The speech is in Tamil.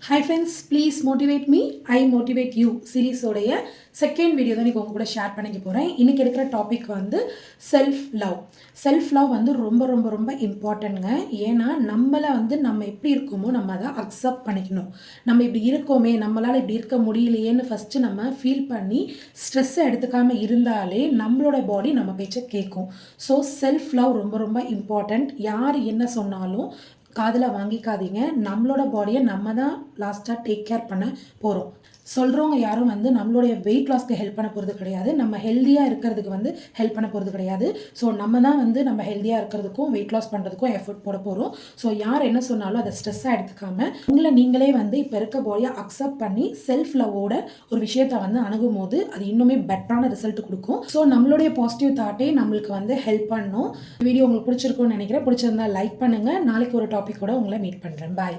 Hi friends, please motivate me, I motivate you series உடைய செகண்ட் வீடியோ தான் இன்றைக்கி உங்கள் கூட ஷேர் பண்ணிக்க போகிறேன். இன்றைக்கி இருக்கிற டாபிக் வந்து செல்ஃப் லவ். செல்ஃப் லவ் வந்து ரொம்ப ரொம்ப ரொம்ப இம்பார்ட்டன்ட்ங்க. ஏன்னா நம்மளை வந்து நம்ம எப்படி இருக்கோமோ நம்ம அதை அக்செப்ட் பண்ணிக்கணும். நம்ம இப்படி இருக்கோமே, நம்மளால் இப்படி இருக்க முடியலையேன்னு ஃபஸ்ட்டு நம்ம ஃபீல் பண்ணி ஸ்ட்ரெஸ்ஸை எடுத்துக்காமல் இருந்தாலே நம்மளோட பாடி நம்ம பேச்சை கேட்கும். ஸோ செல்ஃப் லவ் ரொம்ப ரொம்ப இம்பார்ட்டண்ட். யார் என்ன சொன்னாலும் காதில் வாங்கிக்காதீங்க. நம்மளோட பாடியை நம்ம தான் லாஸ்ட்டாக டேக் கேர் பண்ண போகிறோம். சொல்கிறவங்க யாரும் வந்து நம்மளுடைய வெயிட் லாஸ்க்கு ஹெல்ப் பண்ண போகிறது கிடையாது. நம்ம ஹெல்த்தியாக இருக்கிறதுக்கு வந்து ஹெல்ப் பண்ண போகிறது கிடையாது. ஸோ நம்ம தான் வந்து நம்ம ஹெல்த்தியாக இருக்கிறதுக்கும் வெயிட் லாஸ் பண்ணுறதுக்கும் எஃபர்ட் போட போகிறோம். ஸோ யார் என்ன சொன்னாலும் அதை ஸ்ட்ரெஸ்ஸாக எடுத்துக்காமல் உங்களை நீங்களே வந்து இப்போ இருக்க பாடியை அக்செப்ட் பண்ணி செல்ஃப் லவ்வோட ஒரு விஷயத்தை வந்து அணுகும் போது அது இன்னுமே பெட்டரான ரிசல்ட் கொடுக்கும். ஸோ நம்மளுடைய பாசிட்டிவ் தாட்டே நம்மளுக்கு வந்து ஹெல்ப் பண்ணும். வீடியோ உங்களுக்கு பிடிச்சிருக்கும்னு நினைக்கிறேன். பிடிச்சிருந்தா லைக் பண்ணுங்கள். நாளைக்கு ஒரு டாபிக் கூட உங்களை மீட் பண்ணுறேன். பாய்.